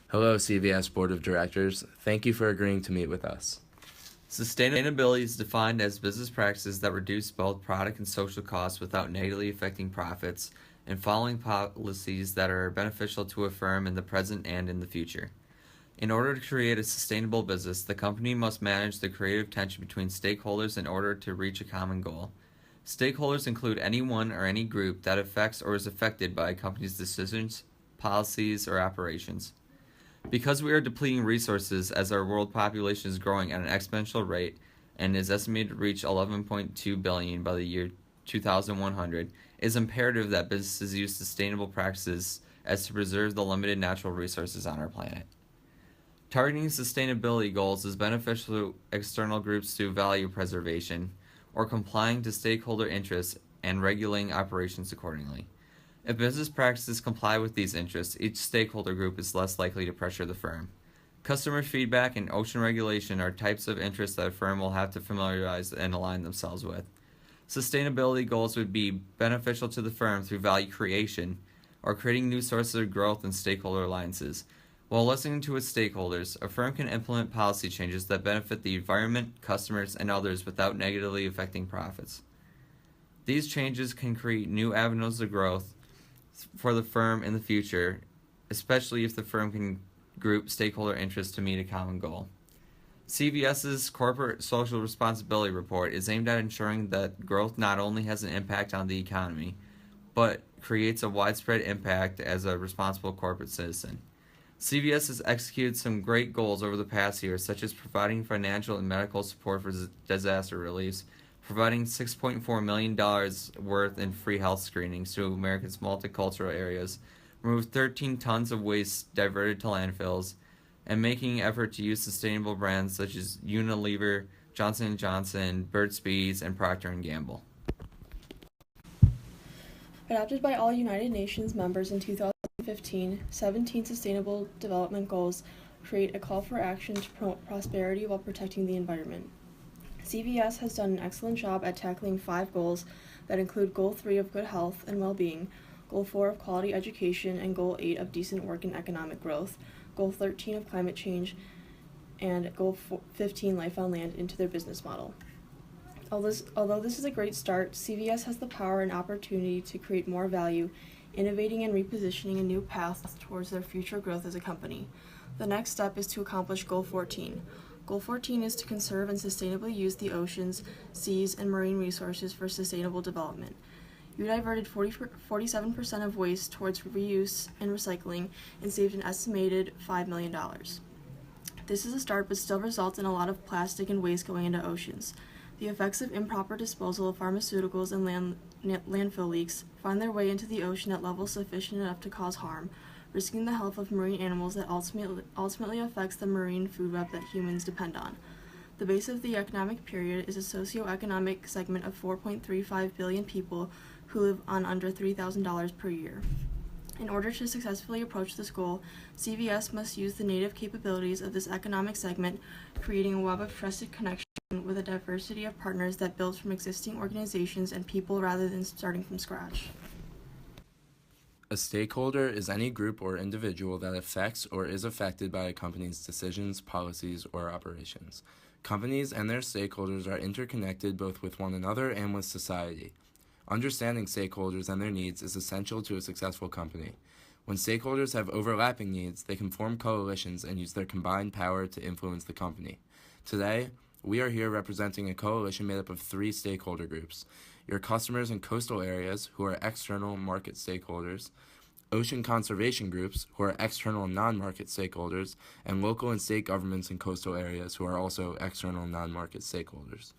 Hello, CVS Board of Directors. Thank you for agreeing to meet with us. Sustainability is defined as business practices that reduce both product and social costs without negatively affecting profits, and following policies that are beneficial to a firm in the present and in the future. In order to create a sustainable business, the company must manage the creative tension between stakeholders in order to reach a common goal. Stakeholders include anyone or any group that affects or is affected by a company's decisions, policies, or operations. Because we are depleting resources as our world population is growing at an exponential rate and is estimated to reach 11.2 billion by the year 2100, it is imperative that businesses use sustainable practices as to preserve the limited natural resources on our planet. Targeting sustainability goals is beneficial to external groups through value preservation or complying to stakeholder interests and regulating operations accordingly. If business practices comply with these interests, each stakeholder group is less likely to pressure the firm. Customer feedback and ocean regulation are types of interests that a firm will have to familiarize and align themselves with. Sustainability goals would be beneficial to the firm through value creation or creating new sources of growth and stakeholder alliances. While listening to its stakeholders, a firm can implement policy changes that benefit the environment, customers, and others without negatively affecting profits. These changes can create new avenues of growth for the firm in the future, especially if the firm can group stakeholder interests to meet a common goal. CVS's Corporate Social Responsibility Report is aimed at ensuring that growth not only has an impact on the economy, but creates a widespread impact as a responsible corporate citizen. CVS has executed some great goals over the past year, such as providing financial and medical support for disaster reliefs, providing $6.4 million worth in free health screenings to America's multicultural areas, removed 13 tons of waste diverted to landfills, and making an effort to use sustainable brands such as Unilever, Johnson & Johnson, Burt's Bees, and Procter & Gamble. Adopted by all United Nations members in 2015, 17 Sustainable Development Goals create a call for action to promote prosperity while protecting the environment. CVS has done an excellent job at tackling 5 goals that include Goal 3 of good health and well-being, Goal 4 of quality education, and Goal 8 of decent work and economic growth, Goal 13 of climate change, and Goal 15 life on land into their business model. Although this is a great start, CVS has the power and opportunity to create more value, innovating and repositioning a new path towards their future growth as a company. The next step is to accomplish Goal 14. Goal 14 is to conserve and sustainably use the oceans, seas, and marine resources for sustainable development. You diverted 47% of waste towards reuse and recycling and saved an estimated $5 million. This is a start, but still results in a lot of plastic and waste going into oceans. The effects of improper disposal of pharmaceuticals and landfill leaks find their way into the ocean at levels sufficient enough to cause harm, risking the health of marine animals that ultimately affects the marine food web that humans depend on. The base of the economic period is a socioeconomic segment of 4.35 billion people who live on under $3,000 per year. In order to successfully approach this goal, CVS must use the native capabilities of this economic segment, creating a web of trusted connection with a diversity of partners that builds from existing organizations and people rather than starting from scratch. A stakeholder is any group or individual that affects or is affected by a company's decisions, policies, or operations. Companies and their stakeholders are interconnected both with one another and with society. Understanding stakeholders and their needs is essential to a successful company. When stakeholders have overlapping needs, they can form coalitions and use their combined power to influence the company. Today, we are here representing a coalition made up of 3 stakeholder groups: your customers in coastal areas, who are external market stakeholders; ocean conservation groups, who are external non-market stakeholders; and local and state governments in coastal areas, who are also external non-market stakeholders.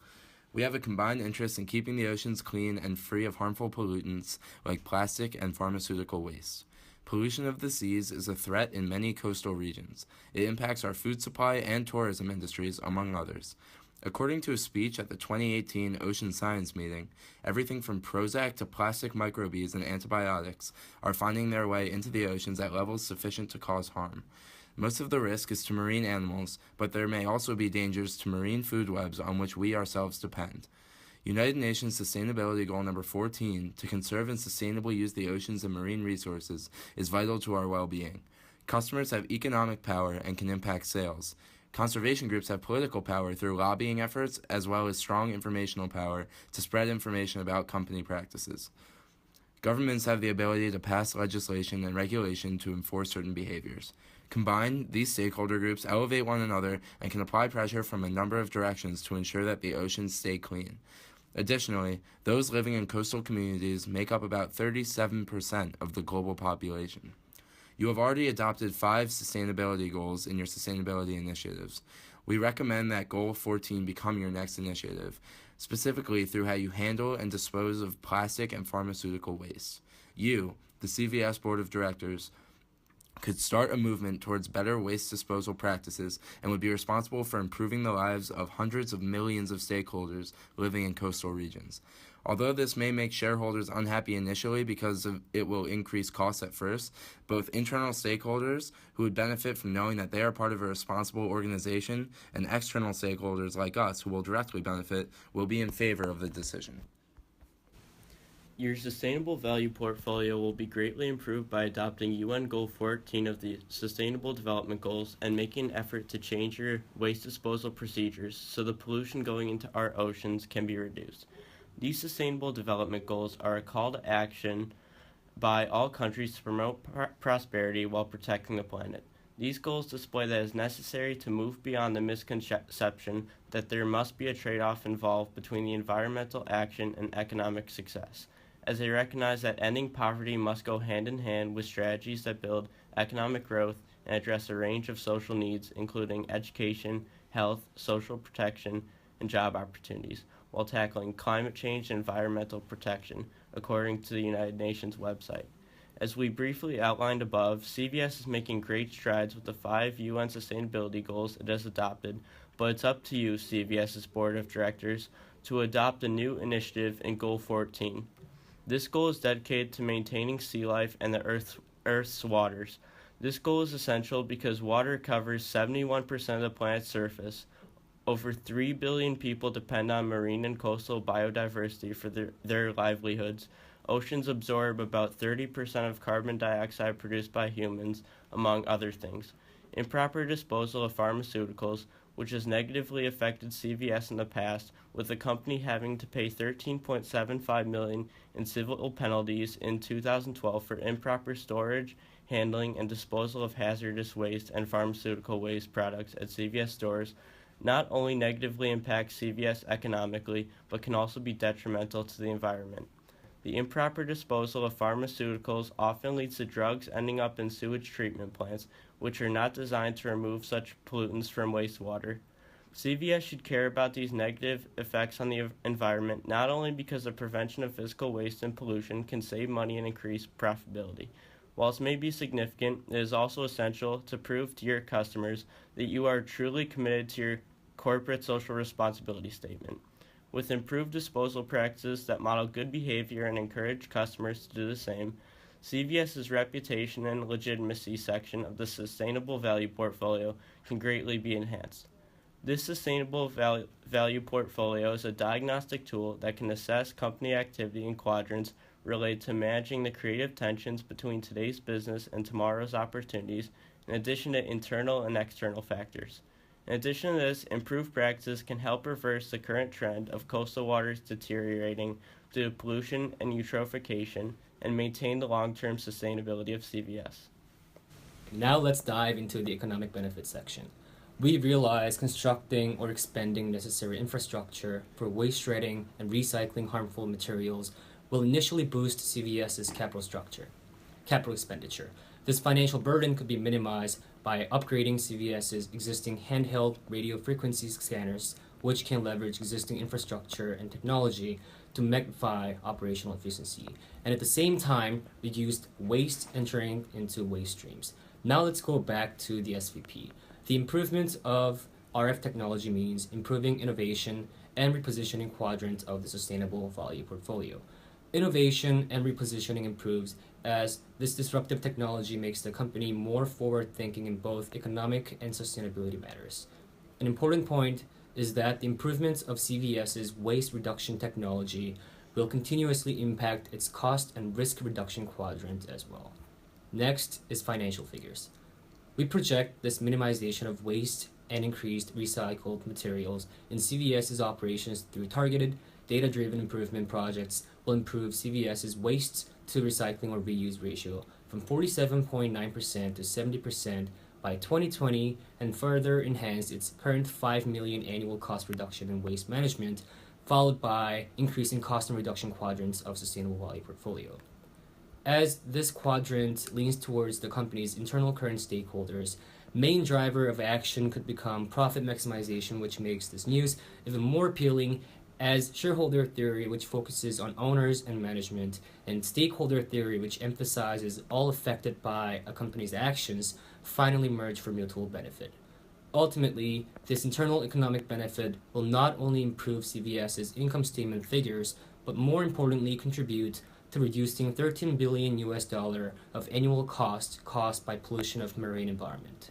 We have a combined interest in keeping the oceans clean and free of harmful pollutants like plastic and pharmaceutical waste. Pollution of the seas is a threat in many coastal regions. It impacts our food supply and tourism industries, among others. According to a speech at the 2018 Ocean Science Meeting, everything from Prozac to plastic microbeads and antibiotics are finding their way into the oceans at levels sufficient to cause harm. Most of the risk is to marine animals, but there may also be dangers to marine food webs on which we ourselves depend. United Nations Sustainability Goal number 14, to conserve and sustainably use the oceans and marine resources, is vital to our well-being. Customers have economic power and can impact sales. Conservation groups have political power through lobbying efforts as well as strong informational power to spread information about company practices. Governments have the ability to pass legislation and regulation to enforce certain behaviors. Combined, these stakeholder groups elevate one another and can apply pressure from a number of directions to ensure that the oceans stay clean. Additionally, those living in coastal communities make up about 37% of the global population. You have already adopted 5 sustainability goals in your sustainability initiatives. We recommend that Goal 14 become your next initiative, specifically through how you handle and dispose of plastic and pharmaceutical waste. You, the CVS Board of Directors, could start a movement towards better waste disposal practices and would be responsible for improving the lives of hundreds of millions of stakeholders living in coastal regions. Although this may make shareholders unhappy initially because it will increase costs at first, both internal stakeholders who would benefit from knowing that they are part of a responsible organization and external stakeholders like us who will directly benefit will be in favor of the decision. Your sustainable value portfolio will be greatly improved by adopting UN Goal 14 of the Sustainable Development Goals and making an effort to change your waste disposal procedures so the pollution going into our oceans can be reduced. These Sustainable Development Goals are a call to action by all countries to promote prosperity while protecting the planet. These goals display that it is necessary to move beyond the misconception that there must be a trade-off involved between the environmental action and economic success, as they recognize that ending poverty must go hand in hand with strategies that build economic growth and address a range of social needs, including education, health, social protection, and job opportunities, while tackling climate change and environmental protection, according to the United Nations website. As we briefly outlined above, CVS is making great strides with the 5 UN sustainability goals it has adopted, but it's up to you, CVS's Board of Directors, to adopt a new initiative in Goal 14. This goal is dedicated to maintaining sea life and the Earth's waters. This goal is essential because water covers 71% of the planet's surface. Over 3 billion people depend on marine and coastal biodiversity for their livelihoods. Oceans absorb about 30% of carbon dioxide produced by humans, among other things. Improper disposal of pharmaceuticals, which has negatively affected CVS in the past, with the company having to pay $13.75 million in civil penalties in 2012 for improper storage, handling, and disposal of hazardous waste and pharmaceutical waste products at CVS stores, not only negatively impacts CVS economically, but can also be detrimental to the environment. The improper disposal of pharmaceuticals often leads to drugs ending up in sewage treatment plants, which are not designed to remove such pollutants from wastewater. CVS should care about these negative effects on the environment not only because the prevention of physical waste and pollution can save money and increase profitability. While this may be significant, it is also essential to prove to your customers that you are truly committed to your corporate social responsibility statement. With improved disposal practices that model good behavior and encourage customers to do the same, CVS's reputation and legitimacy section of the Sustainable Value Portfolio can greatly be enhanced. This Sustainable Value Portfolio is a diagnostic tool that can assess company activity in quadrants related to managing the creative tensions between today's business and tomorrow's opportunities, in addition to internal and external factors. In addition to this, improved practices can help reverse the current trend of coastal waters deteriorating due to pollution and eutrophication and maintain the long-term sustainability of CVS. Now let's dive into the economic benefits section. We realize constructing or expanding necessary infrastructure for waste shredding and recycling harmful materials will initially boost CVS's capital expenditure. This financial burden could be minimized by upgrading CVS's existing handheld radio frequency scanners, which can leverage existing infrastructure and technology to magnify operational efficiency, and at the same time reduce waste entering into waste streams. Now let's go back to the SVP. The improvement of RF technology means improving innovation and repositioning quadrant of the sustainable value portfolio. Innovation and repositioning improves as this disruptive technology makes the company more forward-thinking in both economic and sustainability matters. An important point is that the improvements of CVS's waste reduction technology will continuously impact its cost and risk reduction quadrant as well. Next is financial figures. We project this minimization of waste and increased recycled materials in CVS's operations through targeted, data-driven improvement projects will improve CVS's waste to recycling or reuse ratio from 47.9% to 70% by 2020 and further enhance its current $5 million annual cost reduction in waste management, followed by increasing cost and reduction quadrants of sustainable value portfolio. As this quadrant leans towards the company's internal current stakeholders, main driver of action could become profit maximization, which makes this news even more appealing as shareholder theory, which focuses on owners and management, and stakeholder theory, which emphasizes all affected by a company's actions, finally merge for mutual benefit. Ultimately, this internal economic benefit will not only improve CVS's income statement figures, but more importantly contribute to reducing $13 billion of annual cost caused by pollution of marine environment.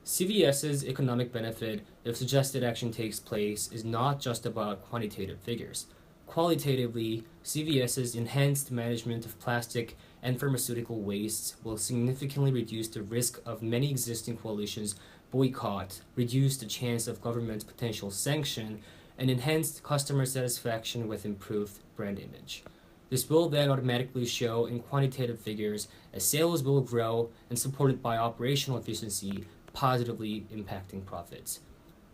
CVS's economic benefit, if suggested action takes place, is not just about quantitative figures. Qualitatively, CVS's enhanced management of plastic and pharmaceutical wastes will significantly reduce the risk of many existing coalitions boycott, reduce the chance of government potential sanction, and enhance customer satisfaction with improved brand image. This will then automatically show in quantitative figures as sales will grow and supported by operational efficiency, positively impacting profits.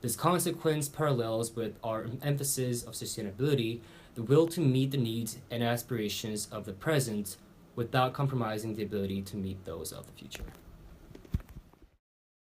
This consequence parallels with our emphasis of sustainability, the will to meet the needs and aspirations of the present without compromising the ability to meet those of the future.